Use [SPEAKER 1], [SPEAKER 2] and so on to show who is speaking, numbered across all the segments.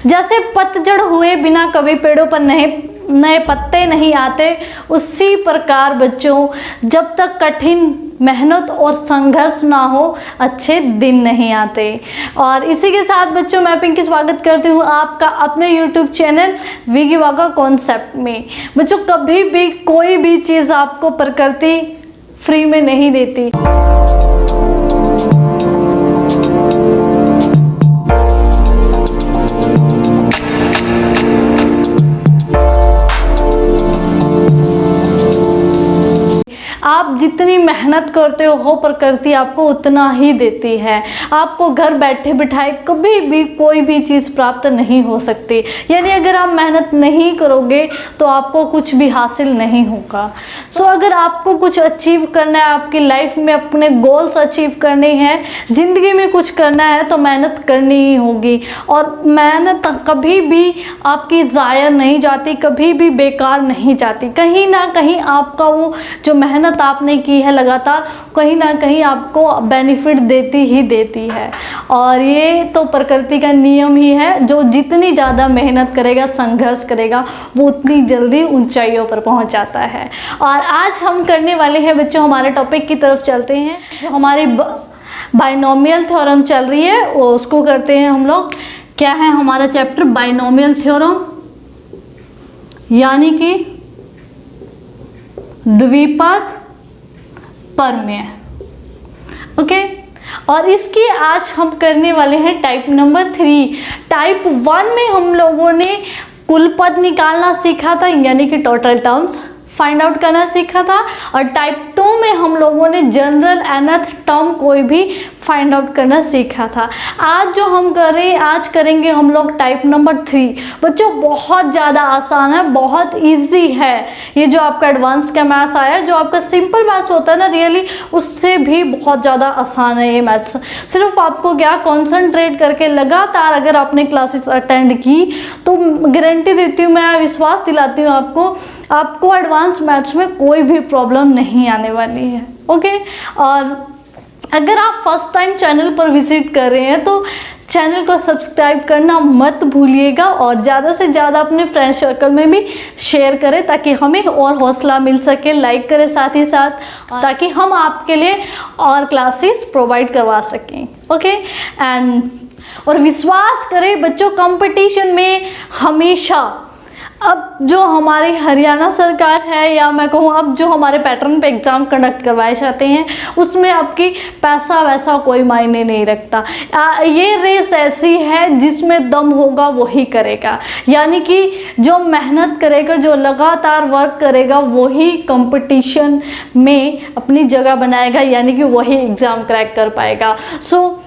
[SPEAKER 1] जैसे पतझड़ हुए बिना कभी पेड़ों पर नए पत्ते नहीं आते, उसी प्रकार बच्चों जब तक कठिन मेहनत और संघर्ष ना हो अच्छे दिन नहीं आते। और इसी के साथ बच्चों मैं पिंकी स्वागत करती हूँ आपका अपने YouTube चैनल विगी वागा कॉन्सेप्ट में। बच्चों कभी भी कोई भी चीज़ आपको प्रकृति फ्री में नहीं देती। आप जितनी मेहनत करते हो प्रकृति आपको उतना ही देती है। आपको घर बैठे बिठाए कभी भी कोई भी चीज़ प्राप्त नहीं हो सकती। यानी अगर आप मेहनत नहीं करोगे तो आपको कुछ भी हासिल नहीं होगा। सो अगर आपको कुछ अचीव करना है, आपकी लाइफ में अपने गोल्स अचीव करने हैं, ज़िंदगी में कुछ करना है तो मेहनत करनी ही होगी। और मेहनत कभी भी आपकी ज़ाया नहीं जाती, कभी भी बेकार नहीं जाती। कहीं ना कहीं आपका वो जो मेहनत आपने की है लगातार कहीं ना कहीं आपको बेनिफिट देती ही देती है। और ये तो प्रकृति का नियम ही है, जो जितनी ज़्यादा मेहनत करेगा, संघर्ष करेगा, वो उतनी जल्दी ऊंचाइयों पर पहुंच जाता है। और आज हम करने वाले हैं बच्चों, हमारे टॉपिक की तरफ चलते हैं। जो हमारी बाइनोमियल थ्योरम चल रही है वो उसको करते हैं हम लोग। क्या है हमारा चैप्टर? बाइनोमियल थ्योरम, यानी कि द्विपद प्रमेय। ओके, और इसकी आज हम करने वाले हैं टाइप नंबर 3। टाइप 1 में हम लोगों ने कुल पद निकालना सीखा था, यानी कि टोटल टर्म्स फाइंड आउट करना सीखा था। और टाइप 2 में हम लोगों ने जनरल एनथ टर्म कोई भी फाइंड आउट करना सीखा था। आज जो हम आज करेंगे हम लोग टाइप नंबर 3। बच्चों बहुत ज़्यादा आसान है, बहुत इजी है। ये जो आपका एडवांस का मैथ्स आया, जो आपका सिंपल मैथ्स होता है ना रियली, उससे भी बहुत ज़्यादा आसान है ये मैथ्स। सिर्फ आपको क्या कंसंट्रेट करके लगातार अगर आपने क्लासेस अटेंड की तो गारंटी देती हूँ, मैं विश्वास दिलाती हूँ आपको एडवांस मैथ्स में कोई भी प्रॉब्लम नहीं आने वाली है। ओके, और अगर आप फर्स्ट टाइम चैनल पर विजिट कर रहे हैं तो चैनल को सब्सक्राइब करना मत भूलिएगा और ज़्यादा से ज़्यादा अपने फ्रेंड सर्कल में भी शेयर करें ताकि हमें और हौसला मिल सके। लाइक करें साथ ही साथ, ताकि हम आपके लिए और क्लासेस प्रोवाइड करवा सकें। ओके, और विश्वास करें बच्चों, कंपटीशन में हमेशा अब जो हमारी हरियाणा सरकार है, या मैं कहूँ अब जो हमारे पैटर्न पे एग्ज़ाम कंडक्ट करवाए जाते हैं, उसमें आपकी पैसा वैसा कोई मायने नहीं रखता। ये रेस ऐसी है जिसमें दम होगा वही करेगा। यानी कि जो मेहनत करेगा, जो लगातार वर्क करेगा, वही कंपटीशन में अपनी जगह बनाएगा, यानी कि वही एग्ज़ाम क्रैक कर पाएगा। सो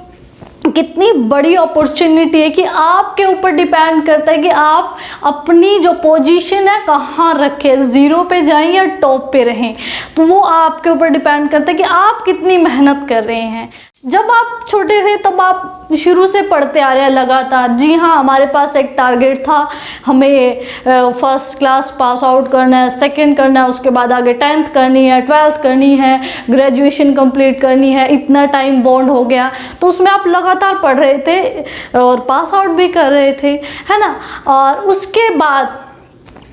[SPEAKER 1] कितनी बड़ी अपॉर्चुनिटी है कि आपके ऊपर डिपेंड करता है कि आप अपनी जो पोजीशन है कहाँ रखें, ज़ीरो पे जाएं या टॉप पे रहें। तो वो आपके ऊपर डिपेंड करता है कि आप कितनी मेहनत कर रहे हैं। जब आप छोटे थे तब आप शुरू से पढ़ते आ रहे हैं लगातार। जी हाँ, हमारे पास एक टारगेट था, हमें फर्स्ट क्लास पास आउट करना है, सेकंड करना है, उसके बाद आगे 10th करनी है, 12th करनी है, ग्रेजुएशन कंप्लीट करनी है। इतना टाइम बॉन्ड हो गया तो उसमें आप लगातार पढ़ रहे थे और पास आउट भी कर रहे थे, है ना। और उसके बाद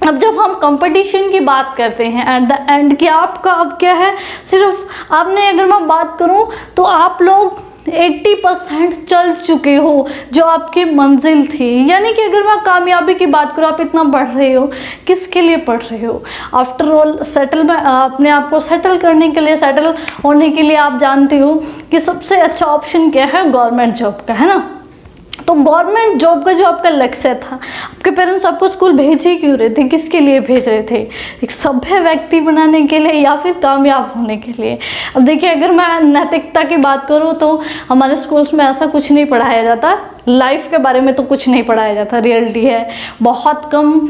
[SPEAKER 1] अब जब हम कंपटीशन की बात करते हैं एट द एंड कि आपका अब क्या है, सिर्फ आपने अगर मैं बात करूं तो आप लोग 80% चल चुके हो जो आपकी मंजिल थी। यानी कि अगर मैं कामयाबी की बात करूँ, आप इतना पढ़ रहे हो, किसके लिए पढ़ रहे हो? आफ्टर ऑल सेटलमेंट, अपने आप को सेटल करने के लिए, सेटल होने के लिए। आप जानते हो कि सबसे अच्छा ऑप्शन क्या है? गवर्नमेंट जॉब का, है ना। तो गवर्नमेंट जॉब का जो आपका लक्ष्य था, आपके पेरेंट्स आपको स्कूल भेज ही क्यों रहे थे? किसके लिए भेज रहे थे? एक सभ्य व्यक्ति बनाने के लिए या फिर कामयाब होने के लिए? अब देखिए, अगर मैं नैतिकता की बात करूँ तो हमारे स्कूल्स में ऐसा कुछ नहीं पढ़ाया जाता। लाइफ के बारे में तो कुछ नहीं पढ़ाया जाता, रियलिटी है। बहुत कम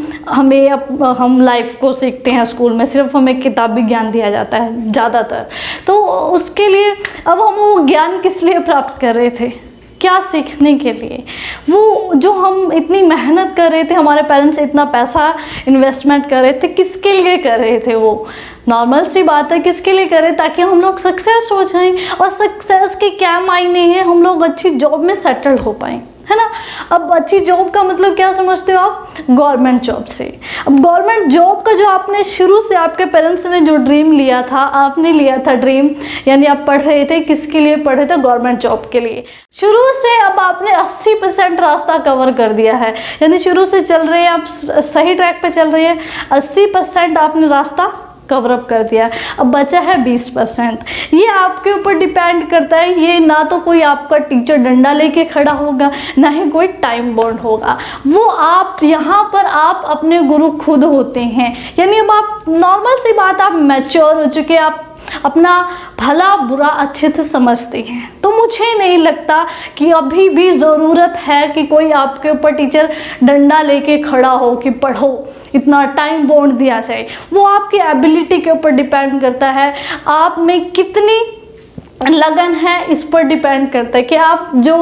[SPEAKER 1] हम लाइफ को सीखते हैं स्कूल में, सिर्फ हमें किताबी ज्ञान दिया जाता है ज़्यादातर। तो उसके लिए अब हम वो ज्ञान किस लिए प्राप्त कर रहे थे? क्या सीखने के लिए? वो जो हम इतनी मेहनत कर रहे थे, हमारे पेरेंट्स इतना पैसा इन्वेस्टमेंट कर रहे थे, किसके लिए कर रहे थे? वो नॉर्मल सी बात है, किसके लिए करें? ताकि हम लोग सक्सेस हो जाएं। और सक्सेस के क्या मायने हैं? हम लोग अच्छी जॉब में सेटल हो पाएं, है ना। अब अच्छी जॉब का मतलब क्या समझते हो आप? गवर्नमेंट जॉब से। अब गवर्नमेंट जॉब का जो आपने शुरू से आपके पेरेंट्स ने जो ड्रीम लिया था, आपने लिया था ड्रीम, यानी आप पढ़ रहे थे, किसके लिए पढ़ रहे थे? गवर्नमेंट जॉब के लिए। शुरू से अब आपने 80% रास्ता कवर कर दिया है, यानी शुरू से चल रहे हैं आप, सही ट्रैक पे चल रहे हैं, 80% आपने रास्ता कवर अप कर दिया। अब बचा है 20%। ये आपके ऊपर डिपेंड करता है, ये ना तो कोई आपका टीचर डंडा लेके खड़ा होगा, ना ही कोई टाइम बाउंड होगा, वो आप यहाँ पर आप अपने गुरु खुद होते हैं। यानी अब आप, नॉर्मल सी बात, आप मैच्योर हो चुके, आप अपना भला बुरा अच्छे से समझते हैं। तो मुझे नहीं लगता कि अभी भी ज़रूरत है कि कोई आपके ऊपर टीचर डंडा लेके खड़ा हो कि पढ़ो, इतना टाइम बाउंड दिया जाए। वो आपकी एबिलिटी के ऊपर डिपेंड करता है, आप में कितनी लगन है इस पर डिपेंड करता है कि आप जो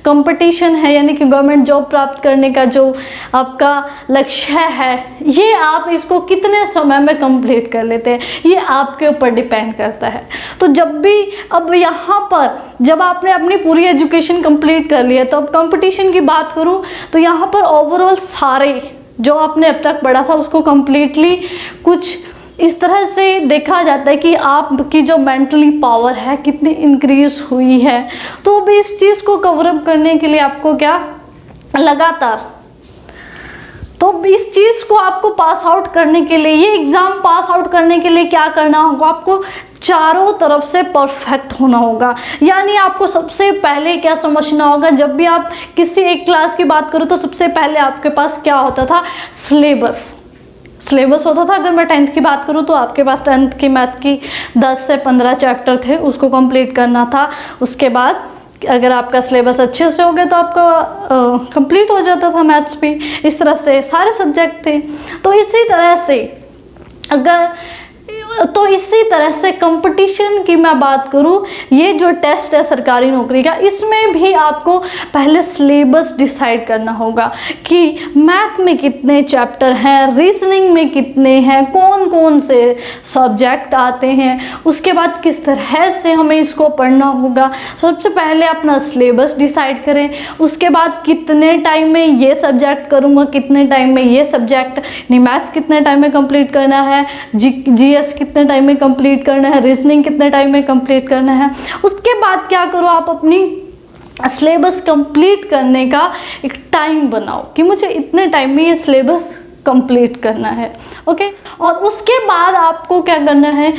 [SPEAKER 1] कंपटीशन है, यानी कि गवर्नमेंट जॉब प्राप्त करने का जो आपका लक्ष्य है, ये आप इसको कितने समय में कंप्लीट कर लेते हैं, ये आपके ऊपर डिपेंड करता है। तो जब भी, अब यहाँ पर जब आपने अपनी पूरी एजुकेशन कंप्लीट कर लिया, तो अब कंपटीशन की बात करूँ तो यहाँ पर ओवरऑल सारे जो आपने अब तक पढ़ा था उसको कंप्लीटली कुछ इस तरह से देखा जाता है कि आपकी जो मेंटली पावर है कितनी इंक्रीज हुई है। तो अब इस चीज़ को कवर अप करने के लिए आपको क्या, लगातार, तो इस चीज़ को आपको पास आउट करने के लिए, ये एग्ज़ाम पास आउट करने के लिए क्या करना होगा? आपको चारों तरफ से परफेक्ट होना होगा। यानी आपको सबसे पहले क्या समझना होगा, जब भी आप किसी एक क्लास की बात करो तो सबसे पहले आपके पास क्या होता था? सिलेबस होता था। अगर मैं 10th की बात करूँ तो आपके पास 10th की मैथ की 10 से 15 चैप्टर थे, उसको कंप्लीट करना था। उसके बाद अगर आपका सिलेबस अच्छे से हो गया तो आपका कंप्लीट हो जाता था मैथ्स भी। इस तरह से सारे सब्जेक्ट थे। तो इसी तरह से कंपटीशन की मैं बात करूं, ये जो टेस्ट है सरकारी नौकरी का, इसमें भी आपको पहले सिलेबस डिसाइड करना होगा कि मैथ में कितने चैप्टर हैं, रीजनिंग में कितने हैं, कौन कौन से सब्जेक्ट आते हैं, उसके बाद किस तरह से हमें इसको पढ़ना होगा। सबसे पहले अपना सिलेबस डिसाइड करें, उसके बाद कितने टाइम में ये सब्जेक्ट करूँगा, कितने टाइम में ये सब्जेक्ट, नहीं मैथ्स कितने टाइम में कंप्लीट करना है, जीएस कितने टाइम में कंप्लीट करना है, रीजनिंग कितने टाइम में कंप्लीट करना है। उसके बाद क्या करो, आप अपनी सिलेबस कंप्लीट करने का एक टाइम बनाओ कि मुझे इतने टाइम में ये सिलेबस कंप्लीट करना है। ओके, और उसके बाद आपको क्या करना है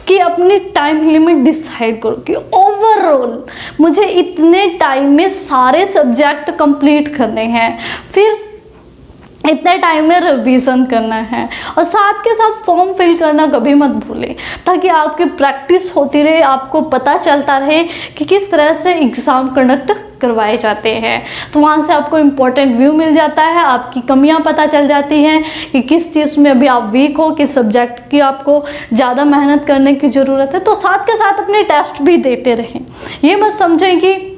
[SPEAKER 1] कि अपनी टाइम लिमिट डिसाइड करो कि ओवरऑल मुझे इतने टाइम में सारे सब्जेक्ट कंप्लीट करने हैं, फिर इतने टाइम में रिवीजन करना है, और साथ के साथ फॉर्म फिल करना कभी मत भूलें, ताकि आपकी प्रैक्टिस होती रहे, आपको पता चलता रहे कि किस तरह से एग्ज़ाम कंडक्ट करवाए जाते हैं। तो वहाँ से आपको इम्पोर्टेंट व्यू मिल जाता है, आपकी कमियां पता चल जाती हैं कि किस चीज़ में अभी आप वीक हो, किस सब्जेक्ट की आपको ज़्यादा मेहनत करने की ज़रूरत है। तो साथ के साथ अपने टेस्ट भी देते रहें। ये मत समझें कि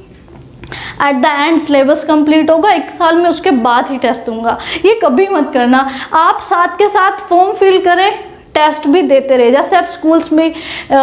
[SPEAKER 1] at the end syllabus complete होगा 1 साल में, उसके बाद ही टेस्ट दूंगा, ये कभी मत करना। आप साथ के साथ फॉर्म फिल करें, टेस्ट भी देते रहे। जैसे आप स्कूल्स में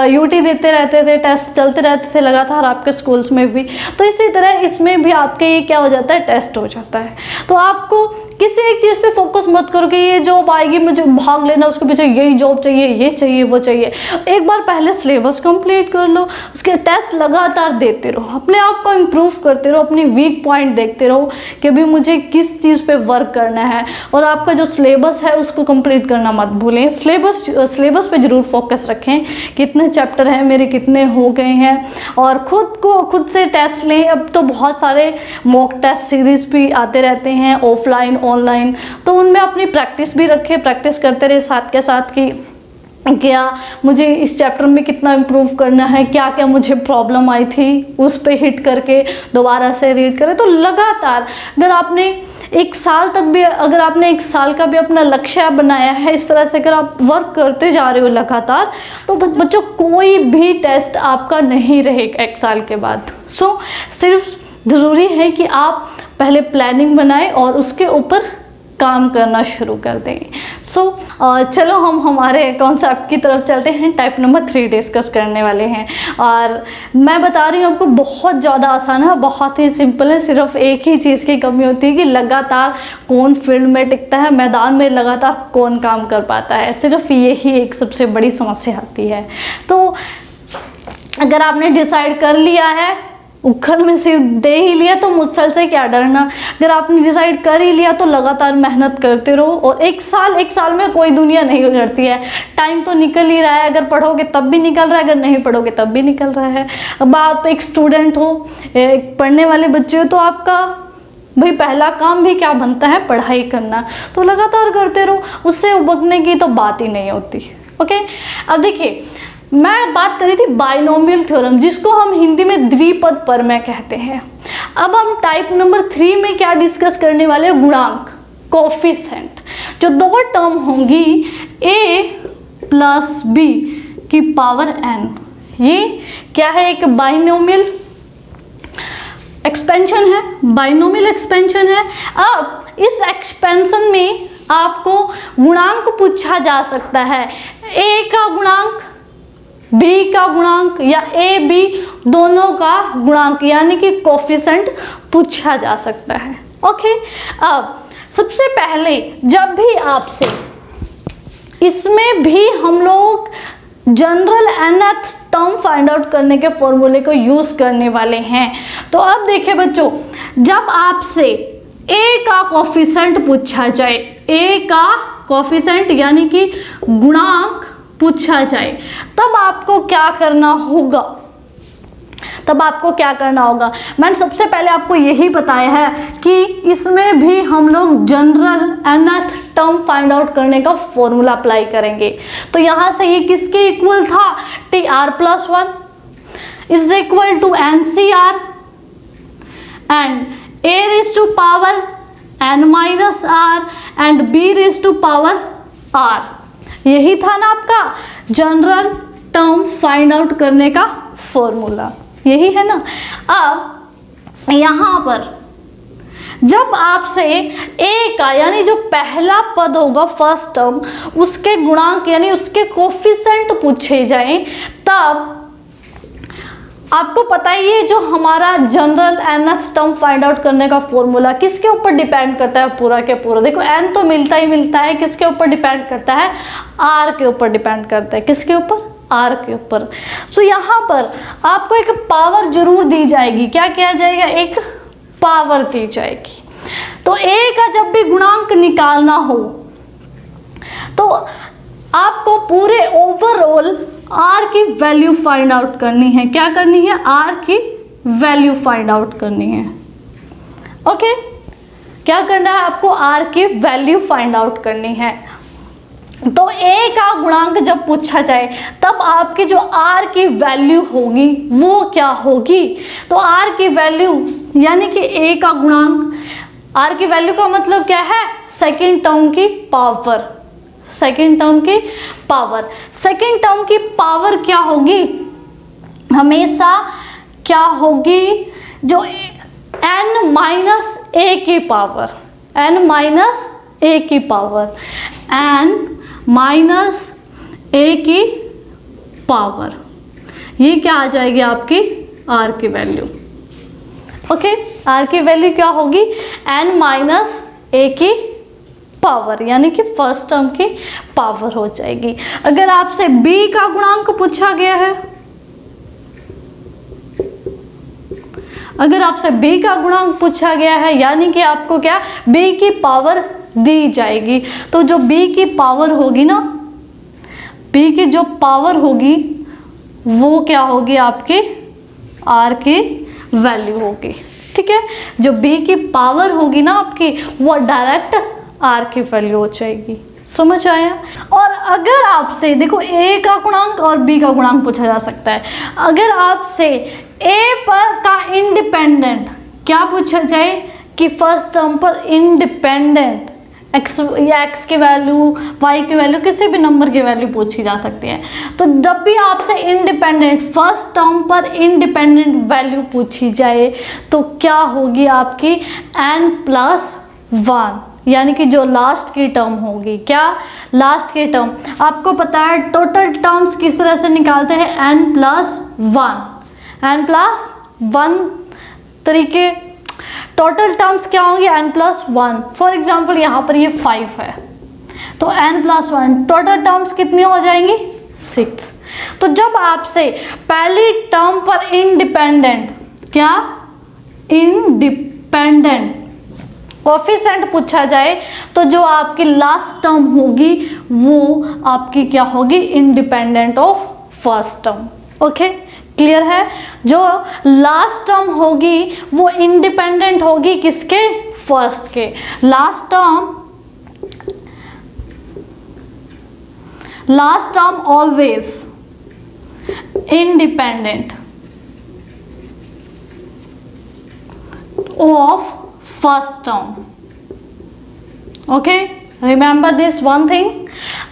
[SPEAKER 1] यूटी देते रहते थे, टेस्ट चलते रहते थे लगातार आपके स्कूल्स में भी, तो इसी तरह इसमें भी आपके ये क्या हो जाता है, टेस्ट हो जाता है। तो आपको किसी एक चीज़ पे फोकस मत करो कि ये जॉब आएगी मुझे भाग लेना, उसके पीछे यही जॉब चाहिए, ये चाहिए, वो चाहिए। एक बार पहले सिलेबस कंप्लीट कर लो, उसके टेस्ट लगातार देते रहो, अपने आप को इम्प्रूव करते रहो, अपनी वीक पॉइंट देखते रहो कि अभी मुझे किस चीज़ पे वर्क करना है, और आपका जो सिलेबस है उसको कंप्लीट करना मत भूलें। सिलेबस पे ज़रूर फोकस रखें, कितने चैप्टर हैं मेरे, कितने हो गए हैं, और खुद से टेस्ट लें। अब तो बहुत सारे मॉक टेस्ट सीरीज़ भी आते रहते हैं, ऑफलाइन ऑनलाइन, तो उनमें अपनी प्रैक्टिस भी रखें, प्रैक्टिस करते रहे साथ के साथ कि क्या मुझे इस चैप्टर में कितना इम्प्रूव करना है, क्या क्या मुझे प्रॉब्लम आई थी, उस पे हिट करके दोबारा से रीड करें। तो लगातार अगर आपने 1 साल तक भी, अगर आपने 1 साल का भी अपना लक्ष्य बनाया है, इस तरह से अगर आप वर्क करते जा रहे हो लगातार, तो बच्चों कोई भी टेस्ट आपका नहीं रहेगा 1 साल के बाद। सिर्फ ज़रूरी है कि आप पहले प्लानिंग बनाएं और उसके ऊपर काम करना शुरू कर दें। चलो हम हमारे कॉन्सेप्ट की तरफ चलते हैं। टाइप नंबर 3 डिस्कस करने वाले हैं और मैं बता रही हूँ आपको, बहुत ज़्यादा आसान है, बहुत ही सिंपल है। सिर्फ एक ही चीज़ की कमी होती है कि लगातार कौन फील्ड में टिकता है, मैदान में लगातार कौन काम कर पाता है, सिर्फ यही एक सबसे बड़ी समस्या आती है। तो अगर आपने डिसाइड कर लिया है, उखड़ में सिर दे ही लिया, तो मुश्किल से क्या डरना। अगर आपने डिसाइड कर ही लिया तो लगातार मेहनत करते रहो। और एक साल में कोई दुनिया नहीं उजड़ती है, टाइम तो निकल ही रहा है। अगर पढ़ोगे तब भी निकल रहा है, अगर नहीं पढ़ोगे तब भी निकल रहा है। अब आप एक स्टूडेंट हो, एक पढ़ने वाले बच्चे हो, तो आपका भाई पहला काम भी क्या बनता है, पढ़ाई करना। तो लगातार करते रहो, उससे उबकने की तो बात ही नहीं होती। ओके, अब देखिए मैं बात कर रही थी बाइनोमियल थ्योरम, जिसको हम हिंदी में द्विपद प्रमेय कहते हैं। अब हम टाइप नंबर 3 में क्या डिस्कस करने वाले हैं, गुणांक, कोफिशिएंट। जो दो टर्म होंगी a प्लस b की पावर n, ये क्या है, एक बाइनोमियल एक्सपेंशन है, बाइनोमियल एक्सपेंशन है। अब इस एक्सपेंशन में आपको गुणांक पूछा जा सकता है, a का गुणांक, b का गुणांक या a b दोनों का गुणांक, यानी कि कोफिशिएंट पूछा जा सकता है। ओके, अब सबसे पहले जब भी आपसे, इसमें भी हम लोग general nth term find out करने के फॉर्मूले को यूज करने वाले हैं। तो अब देखिए बच्चों, जब आपसे a का कोफिशिएंट पूछा जाए, a का कोफिशिएंट यानी कि गुणांक पूछा जाए, तब आपको क्या करना होगा, मैंने सबसे पहले आपको यही बताया है कि इसमें भी हम लोग general nth term find out करने का फॉर्मूला अप्लाई करेंगे। तो यहां से ये किसके इक्वल था, tr+1 is equal to NCR and a raise to power n-r and b raise to power r। यही था ना आपका जनरल टर्म फाइंड आउट करने का फॉर्मूला, यही है ना। अब यहां पर जब आपसे a का, यानी जो पहला पद होगा फर्स्ट टर्म, उसके गुणांक यानी उसके कोफिशिएंट पूछे जाएं, तब आपको पता ही है जो हमारा general nth term find out करने का फॉर्मूला किसके ऊपर डिपेंड करता है, पूरा के पूरा। देखो n तो मिलता ही मिलता है, किसके ऊपर डिपेंड करता है, r के ऊपर डिपेंड करता है। किसके ऊपर, r के ऊपर। सो यहाँ पर आपको एक पावर जरूर दी जाएगी। क्या किया जाएगा, एक पावर दी जाएगी। तो a का जब भी गुणांक निकालना हो तो आपको पूरे ओवरऑल r की वैल्यू फाइंड आउट करनी है। क्या करनी है, r की वैल्यू फाइंड आउट करनी है। ओके, क्या करना है आपको, r की वैल्यू फाइंड आउट करनी है। तो a का गुणांक जब पूछा जाए तब आपकी जो r की वैल्यू होगी वो क्या होगी, तो r की वैल्यू यानी कि a का गुणांक, r की वैल्यू का मतलब क्या है, सेकेंड टर्म की पावर। सेकेंड टर्म की पावर, सेकेंड टर्म की पावर क्या होगी, हमेशा क्या होगी, जो n माइनस a की पावर, n माइनस a की पावर, n माइनस a की पावर, ये क्या आ जाएगी आपकी r की वैल्यू। ओके, r की वैल्यू क्या होगी, n माइनस a की पावर, यानी कि फर्स्ट टर्म की पावर हो जाएगी। अगर आपसे b का गुणांक पूछा गया है, अगर आपसे b का गुणांक पूछा गया है, यानी कि आपको क्या, b की पावर दी जाएगी। तो जो b की पावर होगी ना, b की जो पावर होगी वो क्या होगी, आपकी r की वैल्यू होगी। ठीक है, जो b की पावर होगी ना आपकी, वो डायरेक्ट r की वैल्यू हो जाएगी। समझ आया। और अगर आपसे देखो a का गुणांक और b का गुणांक पूछा जा सकता है, अगर आपसे a पर का इंडिपेंडेंट क्या पूछा जाए कि फर्स्ट टर्म पर इंडिपेंडेंट x या x की वैल्यू, y की वैल्यू, किसी भी नंबर की वैल्यू पूछी जा सकती है। तो जब भी आपसे इंडिपेंडेंट, फर्स्ट टर्म पर इंडिपेंडेंट वैल्यू पूछी जाए तो क्या होगी आपकी n+1, यानी कि जो लास्ट की टर्म होगी, क्या लास्ट की टर्म। आपको पता है टोटल टर्म्स किस तरह से निकालते हैं, n+1, n+1 तरीके। टोटल टर्म्स क्या होंगे, n+1। फॉर एग्जाम्पल यहाँ पर ये 5 है तो n+1 टोटल टर्म्स कितनी हो जाएंगी, 6। तो जब आपसे पहली टर्म पर इंडिपेंडेंट, क्या इंडिपेंडेंट कोफिशिएंट पूछा जाए तो जो आपकी लास्ट टर्म होगी वो आपकी क्या होगी, independent of first term. Okay, clear है। जो लास्ट टर्म होगी वो इंडिपेंडेंट होगी किसके, फर्स्ट के। Last term always independent of first term. Okay, remember this one thing.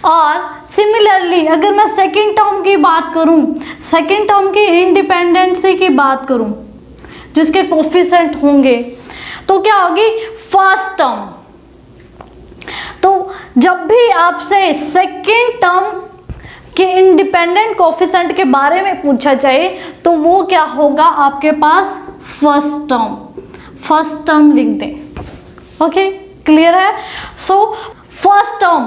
[SPEAKER 1] और सिमिलरली अगर मैं सेकेंड टर्म की बात करूं, सेकेंड टर्म की इंडिपेंडेंसी की बात करूं जिसके कोफिशिएंट होंगे तो क्या होगी, फर्स्ट टर्म। तो जब भी आपसे सेकेंड टर्म के इंडिपेंडेंट कोफिशिएंट के बारे में पूछा जाए तो वो क्या होगा आपके पास, फर्स्ट टर्म। फर्स्ट टर्म लिख दें। ओके, क्लियर है। सो फर्स्ट टर्म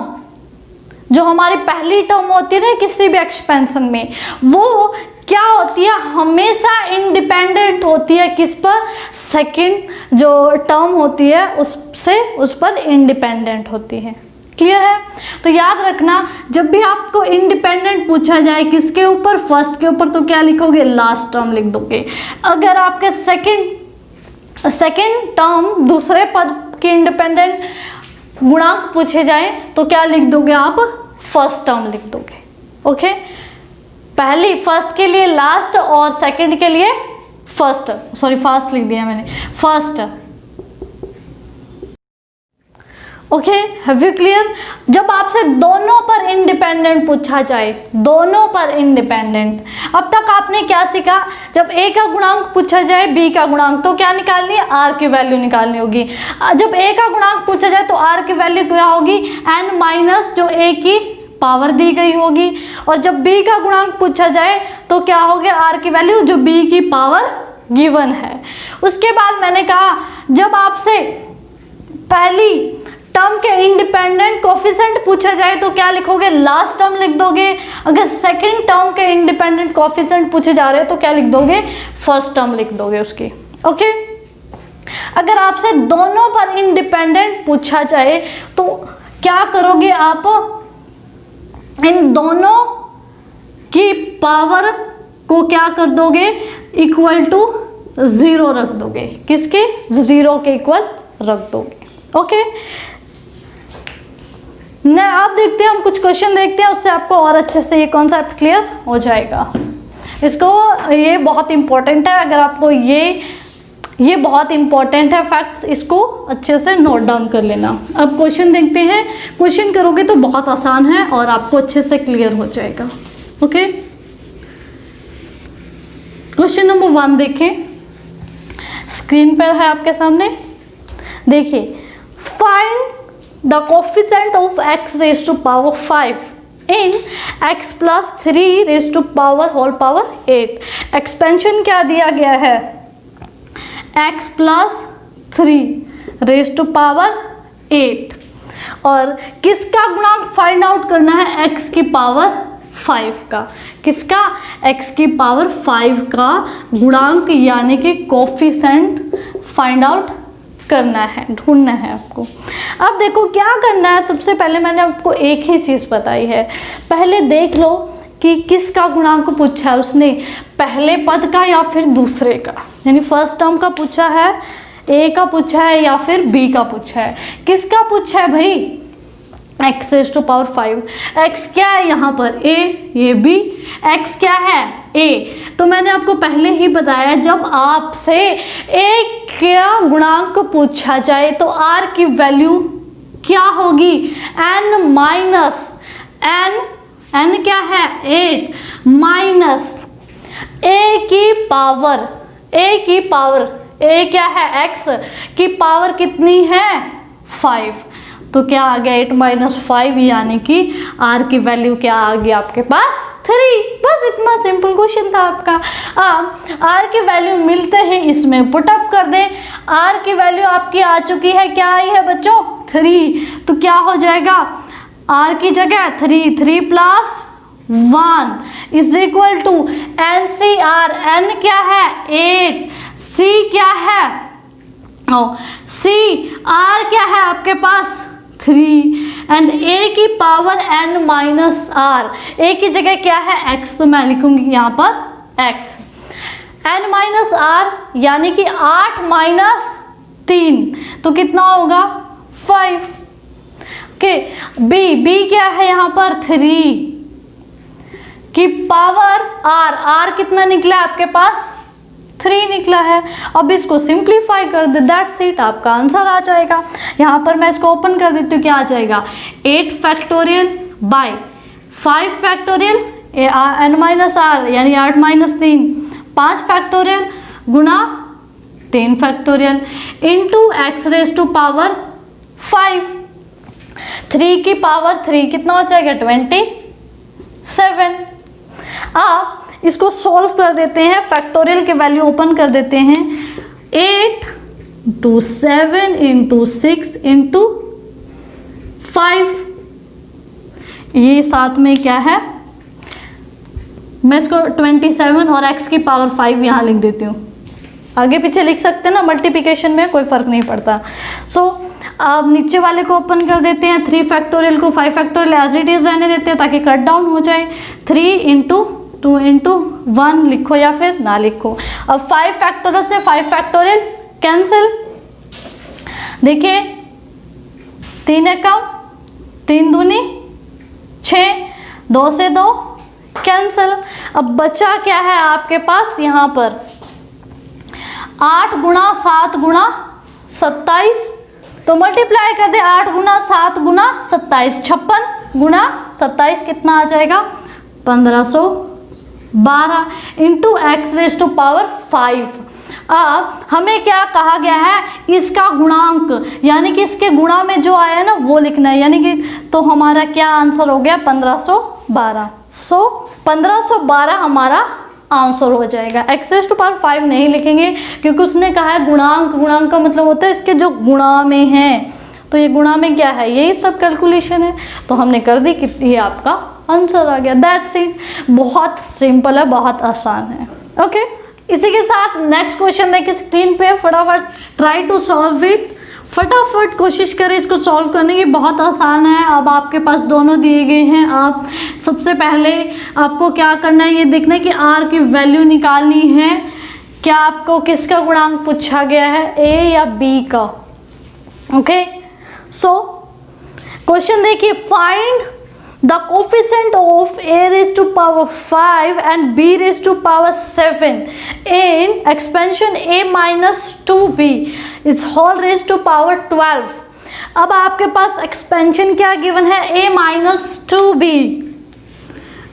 [SPEAKER 1] जो हमारी पहली टर्म होती है ना किसी भी एक्सपेंशन में, वो क्या होती है, हमेशा इंडिपेंडेंट होती है किस पर, सेकंड जो टर्म होती है उससे, उस पर इंडिपेंडेंट होती है। क्लियर है। तो याद रखना जब भी आपको इंडिपेंडेंट पूछा जाए किसके ऊपर, फर्स्ट के ऊपर, तो क्या लिखोगे, लास्ट टर्म लिख दोगे। अगर आपके सेकंड टर्म दूसरे पद के इंडिपेंडेंट गुणांक पूछे जाए तो क्या लिख दोगे आप, फर्स्ट टर्म लिख दोगे। ओके, पहली फर्स्ट के लिए लास्ट और सेकंड के लिए फर्स्ट, सॉरी फर्स्ट लिख दिया मैंने, first. Okay, have you clear. जब आपसे दोनों पर इंडिपेंडेंट पूछा जाए, दोनों पर इंडिपेंडेंट, अब तक आपने क्या सीखा, जब ए का गुणांक पूछा जाए, बी का गुणांक, तो क्या निकालनी है, आर की वैल्यू निकालनी होगी। जब ए का गुणांक पूछा जाए तो आर की वैल्यू क्या होगी, n माइनस जो ए की पावर दी गई होगी। और जब बी का गुणांक पूछा जाए तो क्या होगा, आर की वैल्यू जो बी की पावर गिवन है। उसके बाद मैंने कहा जब आपसे पहली टर्म के इंडिपेंडेंट कोफिशिएंट पूछा जाए तो क्या लिखोगे, लास्ट टर्म लिख दोगे। अगर सेकंड टर्म के इंडिपेंडेंट कोफिशिएंट पूछे जा रहे हैं तो क्या लिख दोगे, फर्स्ट टर्म लिख दोगे उसकी। ओके, अगर आपसे दोनों पर इंडिपेंडेंट पूछा जाए तो क्या करोगे आप, इन दोनों की पावर को क्या कर दोगे, इक्वल टू 0 रख दोगे। किसके, 0 के इक्वल रख दोगे। ओके, न आप देखते हैं, हम कुछ क्वेश्चन देखते हैं, उससे आपको और अच्छे से ये कॉन्सेप्ट क्लियर हो जाएगा। इसको, ये बहुत इंपॉर्टेंट है, अगर आपको ये बहुत इंपॉर्टेंट है फैक्ट्स, इसको अच्छे से नोट डाउन कर लेना। अब क्वेश्चन देखते हैं, क्वेश्चन करोगे तो बहुत आसान है और आपको अच्छे से क्लियर हो जाएगा। ओके, क्वेश्चन नंबर 1 देखें, स्क्रीन पर है आपके सामने। देखिए, find the coefficient of x raise to power 5 in x plus 3 raise to power whole power 8। Expansion क्या दिया गया है, x plus 3 raise to power 8, और किसका गुणांक फाइंड आउट करना है, x की पावर 5 का। किसका, x की पावर 5 का गुणांक यानी कि कोफिशिएंट फाइंड आउट करना है, ढूंढना है आपको। अब देखो क्या करना है, सबसे पहले मैंने आपको एक ही चीज़ बताई है, पहले देख लो कि किसका गुणांक पूछा है उसने, पहले पद का या फिर दूसरे का, यानी फर्स्ट टर्म का पूछा है, ए का पूछा है या फिर बी का पूछा है। किसका पूछा है भाई, x raise to power 5। x क्या है यहाँ पर, a, ये b, x क्या है, a। तो मैंने आपको पहले ही बताया जब आपसे a का गुणांक पूछा जाए तो r की वैल्यू क्या होगी, n माइनस n क्या है 8 माइनस a की पावर a क्या है x की पावर कितनी है 5। तो क्या आ गया 8 - 5, यानी कि r की वैल्यू क्या आ गई आपके पास 3। बस इतना सिंपल क्वेश्चन था आपका। r की वैल्यू मिलते हैं इसमें पुटअप कर दें। r की वैल्यू आपकी आ चुकी है, क्या आई है बच्चों 3, तो क्या हो जाएगा r की जगह 3 + 1 is equal to NCR। n क्या है 8, c क्या है c r क्या है आपके पास 3 एंड a की पावर n - r, a की जगह क्या है x, तो मैं लिखूंगी यहाँ पर x, n - r यानी कि 8 - 3 तो कितना होगा 5। ओके b क्या है यहाँ पर 3 की पावर r कितना निकला आपके पास 3 निकला है। अब इसको सिंप्लीफाई कर दे, दैट्स इट, आपका आंसर आ जाएगा। यहाँ पर मैं इसको ओपन कर देती हूँ, क्या आ जाएगा 8 factorial by 5 factorial n - r यानी 8 - 3, 5 फैक्टोरियल गुणा 3 फैक्टोरियल इंटू x⁻⁵ 5, 3 की पावर 3 कितना हो जाएगा 27। आप इसको सॉल्व कर देते हैं, फैक्टोरियल के वैल्यू ओपन कर देते हैं, 8 × 7 × 6 × 5, ये साथ में क्या है, मैं इसको 27 और x की पावर 5 यहाँ लिख देती हूँ, आगे पीछे लिख सकते हैं ना, मल्टीप्लिकेशन में कोई फर्क नहीं पड़ता। सो अब नीचे वाले को ओपन कर देते हैं, 3 फैक्टोरियल को 5 फैक्टोरियल एज इट इज रहने देते हैं ताकि कट डाउन हो जाए, 3 × 2 × 1 लिखो या फिर ना लिखो। अब 5 फैक्टोरियल से 5 फैक्टोरियल कैंसिल, देखिए 3 एकम 3 दूनी 6, 2 से 2 कैंसिल। अब बचा क्या है आपके पास यहाँ पर 8 × 7 × 27, तो मल्टीप्लाई कर दे 8 × 7 × 27, 56 × 27 कितना आ जाएगा 1512 इंटू x⁻⁵। अब हमें क्या कहा गया है, इसका गुणांक यानी कि इसके गुणा में जो आया है ना वो लिखना है, यानी कि तो हमारा क्या आंसर हो गया 1512। सो 1512 हमारा आंसर हो जाएगा। x⁻⁵ नहीं लिखेंगे क्योंकि उसने कहा है गुणांक, गुणांक का मतलब होता है इसके जो गुणा में है, तो ये गुणा में क्या है यही सब कैलकुलेशन है, तो हमने कर दी कि ये आपका आंसर आ गया। दैट्स इट, बहुत सिंपल है, बहुत आसान है। ओके इसी के साथ नेक्स्ट क्वेश्चन देखिए स्क्रीन पे, फटाफट ट्राई टू सॉल्व इट, फटाफट कोशिश करें इसको सॉल्व करने की, बहुत आसान है। अब आपके पास दोनों दिए गए हैं, आप सबसे पहले आपको क्या करना है ये देखना है कि r की वैल्यू निकालनी है। क्या आपको किसका गुणांक पूछा गया है, a या b का। ओके सो क्वेश्चन देखिए, find the coefficient of a⁵ and b⁵ in expansion a - 2b is whole raised to power 12। अब आपके पास एक्सपेंशन क्या गिवन है a - 2b,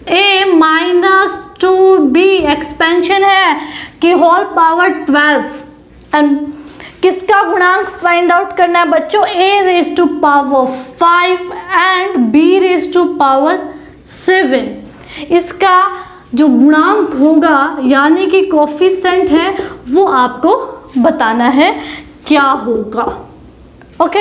[SPEAKER 1] a - 2b expansion है कि होल पावर 12 एंड किसका गुणांक फाइंड आउट करना है बच्चों, a⁻⁵ एंड b⁻⁷। इसका जो गुणांक होगा यानी कि कोफिशिएंट है वो आपको बताना है क्या होगा। ओके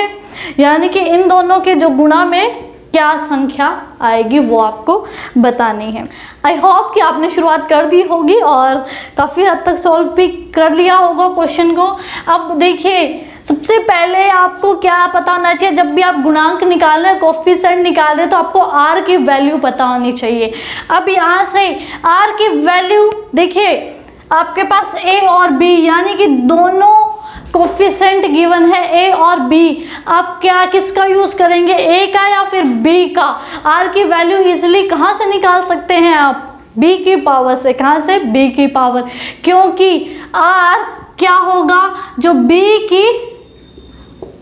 [SPEAKER 1] यानी कि इन दोनों के जो गुणा में क्या संख्या आएगी वो आपको बतानी है। आई होप कि आपने शुरुआत कर दी होगी और काफ़ी हद तक सॉल्व भी कर लिया होगा क्वेश्चन को। अब देखिए सबसे पहले आपको क्या पता होना चाहिए, जब भी आप गुणांक निकाल रहे हैं, कोफिशिएंट निकाल रहे हैं, तो आपको r की वैल्यू पता होनी चाहिए। अब यहाँ से r की वैल्यू देखिए आपके पास a और b यानी कि दोनों कोफिशिएंट गिवन है a और b, आप क्या किसका यूज करेंगे, a का या फिर b का। r की वैल्यू इजीली कहाँ से निकाल सकते हैं आप, b की पावर से। कहाँ से, b की पावर, क्योंकि r क्या होगा, जो b की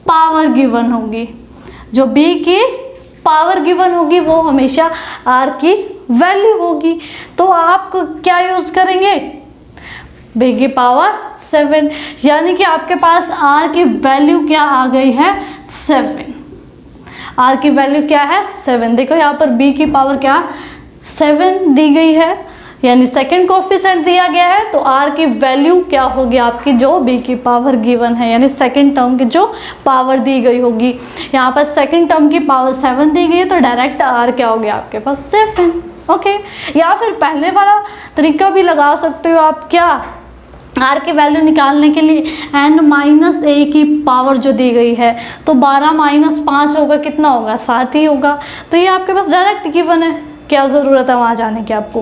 [SPEAKER 1] पावर गिवन होगी, जो b की पावर गिवन होगी वो हमेशा r की वैल्यू होगी। तो आप क्या यूज करेंगे, b की पावर 7, यानी कि आपके पास r की वैल्यू क्या आ गई है 7। आर की वैल्यू क्या है 7। देखो यहाँ पर बी की पावर क्या 7 दी गई है, यानी सेकंड कोफिशिएंट दिया गया है, तो आर की वैल्यू क्या होगी आपकी, जो बी की पावर गिवन है, यानी सेकंड टर्म की जो पावर दी गई होगी। यहाँ पर सेकंड टर्म की पावर 7 दी गई है, तो डायरेक्ट आर क्या हो गया आपके पास 7। ओके, या फिर पहले वाला तरीका भी लगा सकते हो आप, क्या आर की वैल्यू निकालने के लिए n माइनस ए की पावर जो दी गई है, तो 12 माइनस 5 होगा, कितना होगा 7 ही होगा। तो ये आपके पास डायरेक्ट गिवन है, क्या ज़रूरत है वहाँ जाने की आपको।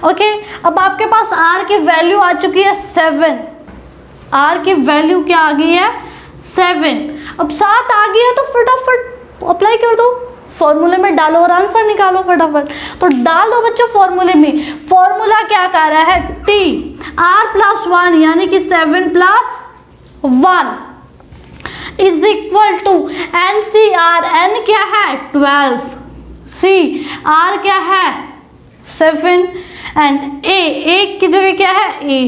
[SPEAKER 1] ओके, अब आपके पास आर की वैल्यू आ चुकी है 7, आर की वैल्यू क्या आ गई है 7। अब 7 आ गई है तो फटाफट अप्लाई कर दो, फॉर्मूले में डालो और आंसर निकालो फटाफट। तो डाल दो बच्चों फॉर्मूले में, फॉर्मूला क्या कह रहा है टी आर प्लस 1 यानी कि 7 plus 1 is equal to N C R, N क्या है 12, सी आर क्या है 7 एंड ए की जगह क्या है ए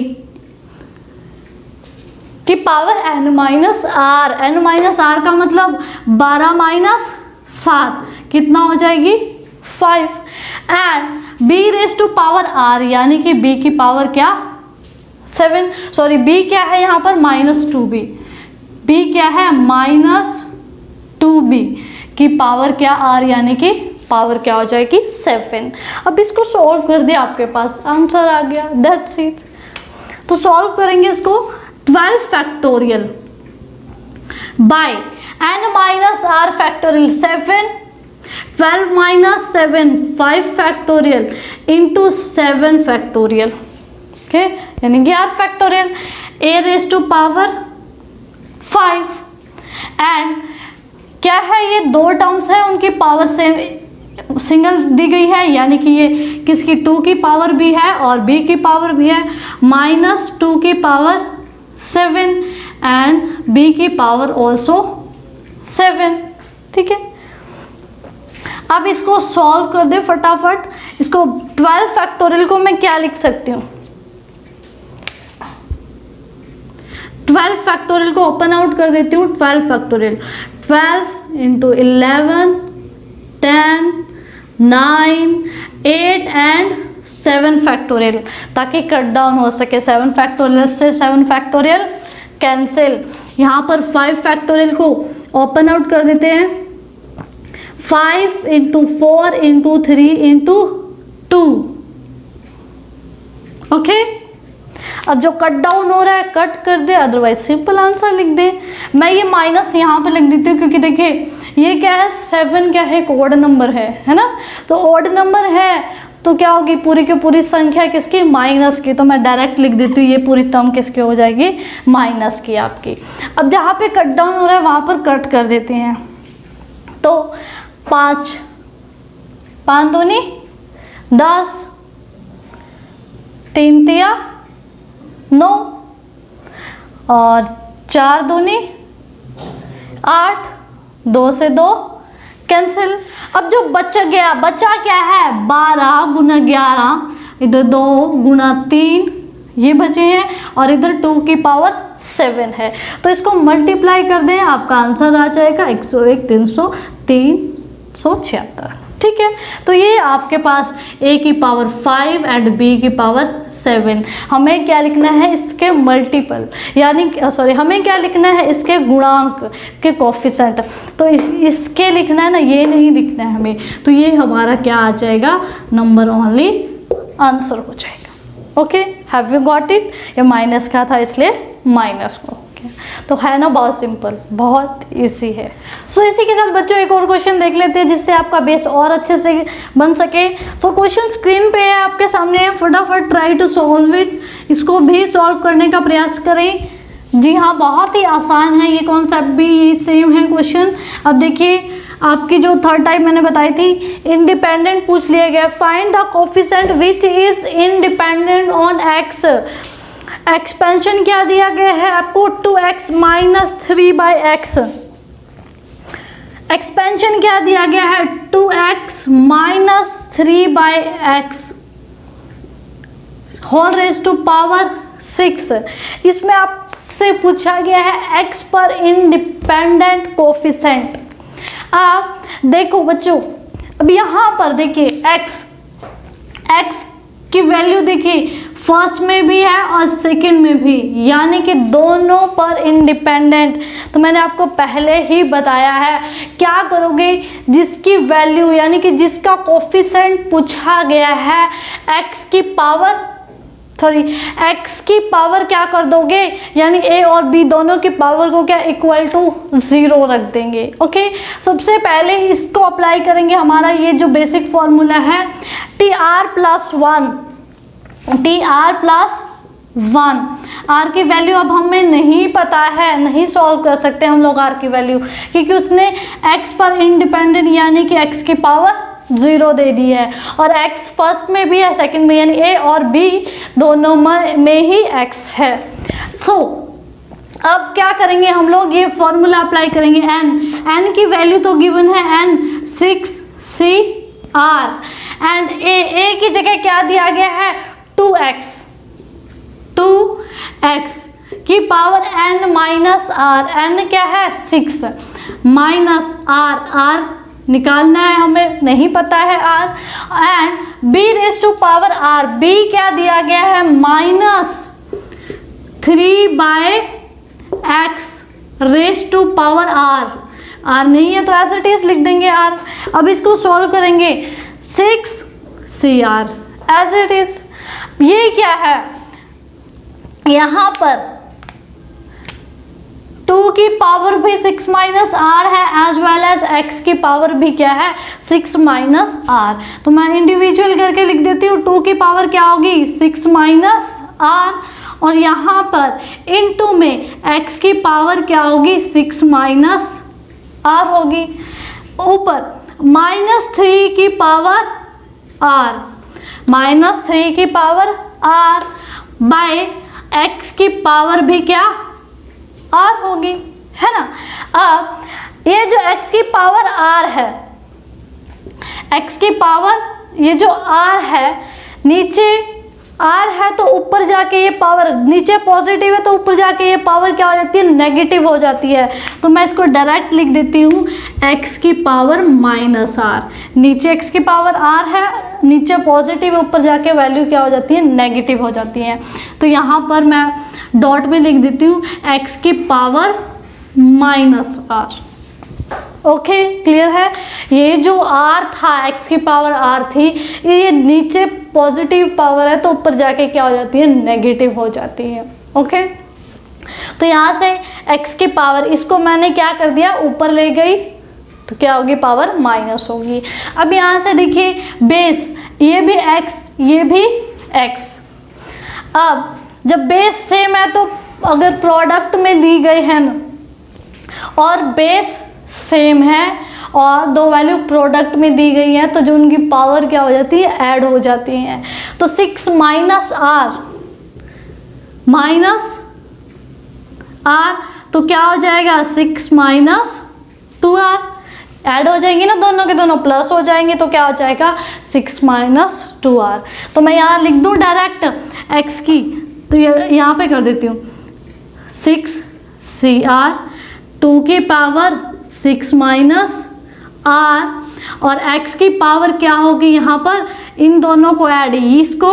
[SPEAKER 1] की power n minus R. N minus R का मतलब 12 माइनस 7 कितना हो जाएगी 5 and b raise to power r यानी कि b की पावर क्या 7, सॉरी b क्या है यहाँ पर -2b, b क्या है -2b की पावर क्या r यानी कि पावर क्या हो जाएगी 7। अब इसको सॉल्व कर दिया, आपके पास आंसर आ गया, दैट्स इट। तो सॉल्व करेंगे इसको 12 factorial by n minus R factorial 7, 12 minus 7 5 factorial into 7 factorial, okay, यानी कि R factorial A raise to power 5 and क्या है ये दो टर्म्स है, उनकी पावर से सिंगल दी गई है, यानी कि ये किसकी 2 की पावर भी है और b की पावर भी है, -2 की पावर 7 एंड b की पावर ऑल्सो 7। ठीक है, अब इसको सॉल्व कर दे फटाफट। इसको 12 फैक्टोरियल को मैं क्या लिख सकती हूँ, 12 फैक्टोरियल को ओपन आउट कर देती हूँ। 12 फैक्टोरियल 12 इंटू 11 10 9 8 एंड 7 फैक्टोरियल, ताकि कट डाउन हो सके। 7 फैक्टोरियल से 7 फैक्टोरियल कैंसिल। यहाँ पर 5 फैक्टोरियल को ओपन आउट कर देते हैं। 5 इंटू 4 इंटू 3 इंटू 2, ओके। अब जो कट डाउन हो रहा है कट कर दे, अदरवाइज सिंपल आंसर लिख दे। मैं ये माइनस यहाँ पे लिख देती हूँ क्योंकि देखिए ये क्या है 7 क्या है एक ऑड नंबर है ना, तो ऑड नंबर है तो क्या होगी पूरी की पूरी संख्या किसकी माइनस की, तो मैं डायरेक्ट लिख देती हूँ ये पूरी टर्म किसकी हो जाएगी माइनस की आपकी। अब जहाँ पे कट डाउन हो रहा है वहाँ पर कट कर देते हैं। तो 5 5 दूनी 10 3 तिया 9 और 4 दूनी 8, 2 से 2 कैंसिल। अब जो बचा क्या है 12 गुना 11, इधर 2 गुना 3 ये बचे हैं और इधर 2 की पावर 7 है। तो इसको मल्टीप्लाई कर दें, आपका आंसर आ जाएगा 101 300 376। ठीक है, तो ये आपके पास a की पावर 5 एंड b की पावर 7। हमें क्या लिखना है इसके मल्टीपल, यानी सॉरी हमें क्या लिखना है इसके गुणांक के कोफिशिएंट। तो इसके लिखना है ना, ये नहीं लिखना है हमें। तो ये हमारा क्या आ जाएगा नंबर ओनली आंसर हो जाएगा। Okay, have you got it. ये माइनस का था इसलिए माइनस को, तो है ना बहुत सिंपल, बहुत इजी है। सो इसी के साथ बच्चों एक और क्वेश्चन देख लेते हैं जिससे आपका बेस और अच्छे से बन सके। सो क्वेश्चन स्क्रीन पे है आपके सामने, फटाफट ट्राई टू सॉल्व इट। इसको भी सॉल्व करने का प्रयास करें। जी हाँ, बहुत ही आसान है, ये कॉन्सेप्ट भी सेम है क्वेश्चन। अब देखिए आपकी जो थर्ड टाइप मैंने बताई थी इंडिपेंडेंट पूछ लिया गया। Find the coefficient which is independent on x. Expansion क्या दिया गया है आपको 2x माइनस 3/x। एक्सपेंशन क्या दिया गया है 2x minus 3/x whole raise to power 6। इसमें आपसे पूछा गया है x पर इंडिपेंडेंट कोफिशिएंट। आप देखो बच्चों, अब यहाँ पर देखिए x की वैल्यू देखिए फर्स्ट में भी है और सेकंड में भी, यानी कि दोनों पर इंडिपेंडेंट। तो मैंने आपको पहले ही बताया है, क्या करोगे, जिसकी वैल्यू यानी कि जिसका कोफिशिएंट पूछा गया है x की पावर क्या कर दोगे, यानी a और b दोनों की पावर को क्या इक्वल टू 0 रख देंगे। ओके, सबसे पहले इसको अप्लाई करेंगे। हमारा ये जो बेसिक फॉर्मूला है tr प्लस 1, r की वैल्यू अब हमें नहीं पता है, नहीं सॉल्व कर सकते हम लोग r की वैल्यू, क्योंकि उसने x पर इंडिपेंडेंट यानी कि x की पावर 0 दे दी है, और x फर्स्ट में भी है सेकंड में, यानी a और b दोनों में ही x है। तो अब क्या करेंगे हम लोग, ये फॉर्मूला अप्लाई करेंगे। n की वैल्यू तो गिवन है n 6cr, एंड a की जगह क्या दिया गया है 2x की power n minus r, n क्या है 6 माइनस r निकालना है हमें, नहीं पता है r, and b raise to power r, b क्या दिया गया है -3/x raise to power r नहीं है तो एज इट इज लिख देंगे r। अब इसको सॉल्व करेंगे 6cr एज इट इज। ये क्या है, यहाँ पर 2 की पावर भी 6 माइनस r है, एज वेल एज x की पावर भी क्या है 6 माइनस r। तो मैं इंडिविजुअल करके लिख देती हूँ, 2 की पावर क्या होगी 6 माइनस r, और यहाँ पर इनटू में x की पावर क्या होगी 6 माइनस r होगी, ऊपर -3 की पावर r, -3 की पावर r बाय x की पावर भी क्या r होगी, है ना। अब ये जो x की पावर r है, x की पावर ये जो r है, नीचे r है तो ऊपर जाके ये पावर, नीचे पॉजिटिव है तो ऊपर जाके ये पावर क्या हो जाती है नेगेटिव हो जाती है। तो मैं इसको डायरेक्ट लिख देती हूँ x की पावर माइनस r, नीचे x की पावर r है, नीचे पॉजिटिव, ऊपर जाके वैल्यू क्या हो जाती है नेगेटिव हो जाती है। तो यहाँ पर मैं डॉट में लिख देती हूँ x की power minus r। Okay, clear है। ये जो r था, x की पावर r थी, ये नीचे पॉजिटिव पावर है तो ऊपर जाके क्या हो जाती है नेगेटिव हो जाती है। ओके, तो यहाँ से x की पावर, इसको मैंने क्या कर दिया ऊपर ले गई तो क्या होगी पावर माइनस होगी। अब यहाँ से देखिए बेस, ये भी x ये भी x, अब जब बेस सेम है तो अगर प्रोडक्ट में दी गई है ना, और बेस सेम है और दो वैल्यू प्रोडक्ट में दी गई है, तो जो उनकी पावर क्या हो जाती है ऐड हो जाती हैं। तो 6 माइनस r तो क्या हो जाएगा 6 माइनस 2r, ऐड हो जाएंगी ना दोनों के दोनों, प्लस हो जाएंगे तो क्या हो जाएगा 6 माइनस 2r। तो मैं यहाँ लिख दूँ डायरेक्ट x की, तो यहाँ पे कर देती हूँ 6cr 2 की पावर 6 माइनस r, और x की पावर क्या होगी यहाँ पर, इन दोनों को ऐड, इसको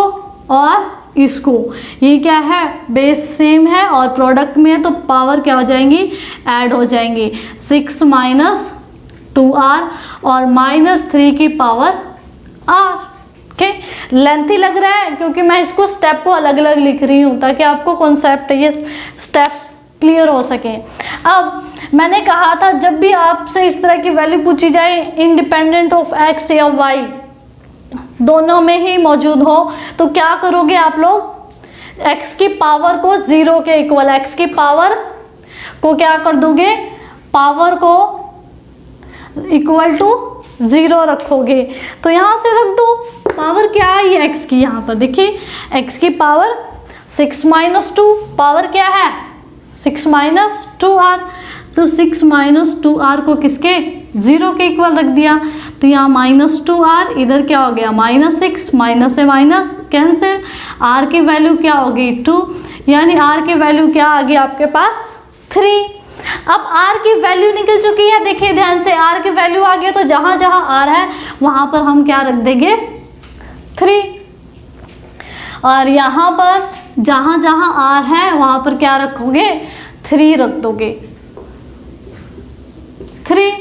[SPEAKER 1] और इसको, ये क्या है बेस सेम है और प्रोडक्ट में है तो पावर क्या हो जाएंगी ऐड हो जाएंगी, 6 माइनस 2r और -3 की पावर r। ओके, लेंथी लग रहा है क्योंकि मैं इसको स्टेप को अलग अलग लिख रही हूँ ताकि आपको कॉन्सेप्ट ये स्टेप्स क्लियर हो सके। अब मैंने कहा था जब भी आपसे इस तरह की वैल्यू पूछी जाए इंडिपेंडेंट ऑफ x या y दोनों में ही मौजूद हो, तो क्या करोगे आप लोग x की पावर को 0 के इक्वल, x की पावर को क्या कर दोगे, पावर को इक्वल टू 0 रखोगे। तो यहाँ से रख दो, पावर क्या है ये x की, यहाँ पर देखिए x की पावर 6 माइनस 2, पावर क्या है 6 माइनस 2r, तो 6 माइनस 2r को किसके 0 के इक्वल रख दिया, तो यहाँ -2r, इधर क्या हो गया -6, माइनस से माइनस कैंसिल, r की वैल्यू क्या होगी 2, यानी r की वैल्यू क्या आ गई आपके पास 3। अब r की वैल्यू निकल चुकी है, देखिए ध्यान से, r की वैल्यू आ गई तो जहां जहां r है वहां पर हम क्या रख देंगे 3, और यहाँ पर जहां जहां r है वहां पर क्या रखोगे 3 रख दोगे। 3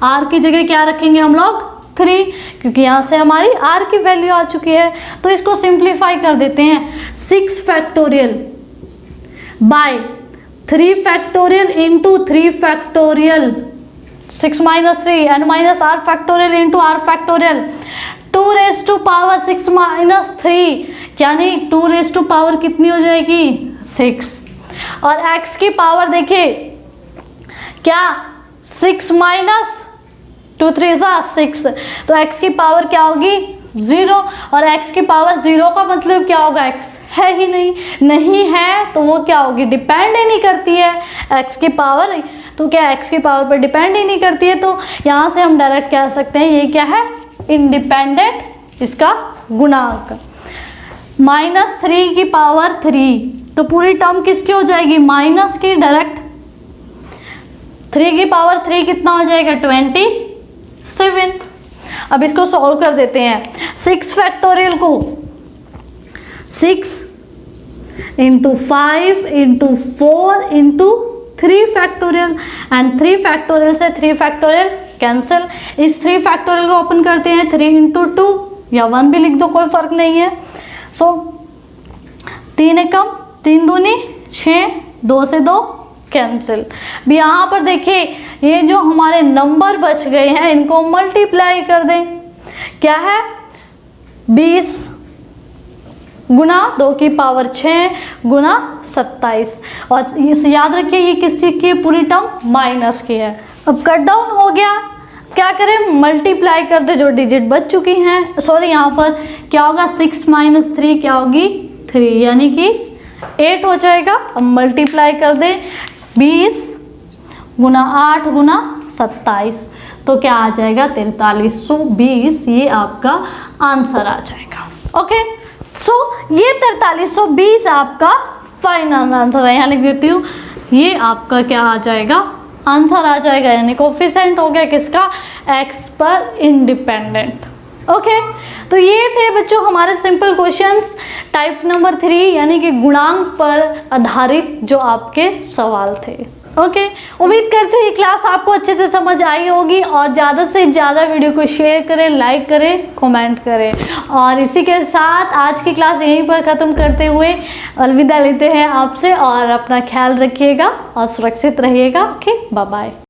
[SPEAKER 1] r की जगह क्या रखेंगे हम लोग 3, क्योंकि यहाँ से हमारी r की वैल्यू आ चुकी है। तो इसको सिंप्लीफाई कर देते हैं, 6 factorial by 3 factorial into 3 factorial, 6 minus 3 and minus r factorial into r factorial, 2 raise to power 6 minus 3, यानी 2 रेज टू पावर कितनी हो जाएगी 6, और x की पावर देखिए क्या 6 माइनस 2 3 6, तो x की पावर क्या होगी 0, और x की पावर 0 का मतलब क्या होगा x है ही नहीं है तो वो क्या होगी डिपेंड ही नहीं करती है x की पावर, तो क्या x की पावर पर डिपेंड ही नहीं करती है। तो यहाँ से हम डायरेक्ट कह सकते हैं ये क्या है इंडिपेंडेंट इसका गुणांक। -3 की पावर 3, तो पूरी टर्म किसकी हो जाएगी माइनस की, डायरेक्ट 3 की पावर 3 कितना हो जाएगा 27। अब इसको सॉल्व कर देते हैं, 6 फैक्टोरियल को 6 into 5 into 4 into 3 factorial, and 3 factorial से 3 फैक्टोरियल कैंसिल, इस 3 फैक्टोरियल को ओपन करते हैं, 3 इंटू 2 या 1 भी लिख दो कोई फर्क नहीं है। सो 3 एकम 3 दूनी 6, 2 से 2 कैंसिल। भी यहाँ पर देखिए ये जो हमारे नंबर बच गए हैं इनको मल्टीप्लाई कर दें, क्या है 20 गुना 2 की पावर 6 गुना 27, और इसे याद रखिए ये किस चीज़ की पूरी टर्म माइनस की है। अब कट डाउन हो गया, क्या करें मल्टीप्लाई कर दे जो डिजिट बच चुकी हैं, सॉरी यहाँ पर क्या होगा 6 माइनस 3 क्या होगी 3, यानी कि 8 हो जाएगा। अब मल्टीप्लाई कर दे 20 गुना 8 गुना 27, तो क्या आ जाएगा 4320, ये आपका आंसर आ जाएगा। ओके, सो ये 4320 आपका फाइनल आंसर है, यहाँ लिख देती हूँ, ये आपका क्या आ जाएगा आंसर आ जाएगा, यानी कोफिशिएंट हो गया किसका x पर इंडिपेंडेंट। ओके, तो ये थे बच्चों हमारे सिंपल क्वेश्चंस टाइप नंबर 3 यानी कि गुणांक पर आधारित जो आपके सवाल थे। ओके, उम्मीद करते हैं ये क्लास आपको अच्छे से समझ आई होगी, और ज़्यादा से ज़्यादा वीडियो को शेयर करें, लाइक करें, कमेंट करें, और इसी के साथ आज की क्लास यहीं पर ख़त्म करते हुए अलविदा लेते हैं आपसे, और अपना ख्याल रखिएगा और सुरक्षित रहिएगा। Okay, bye bye.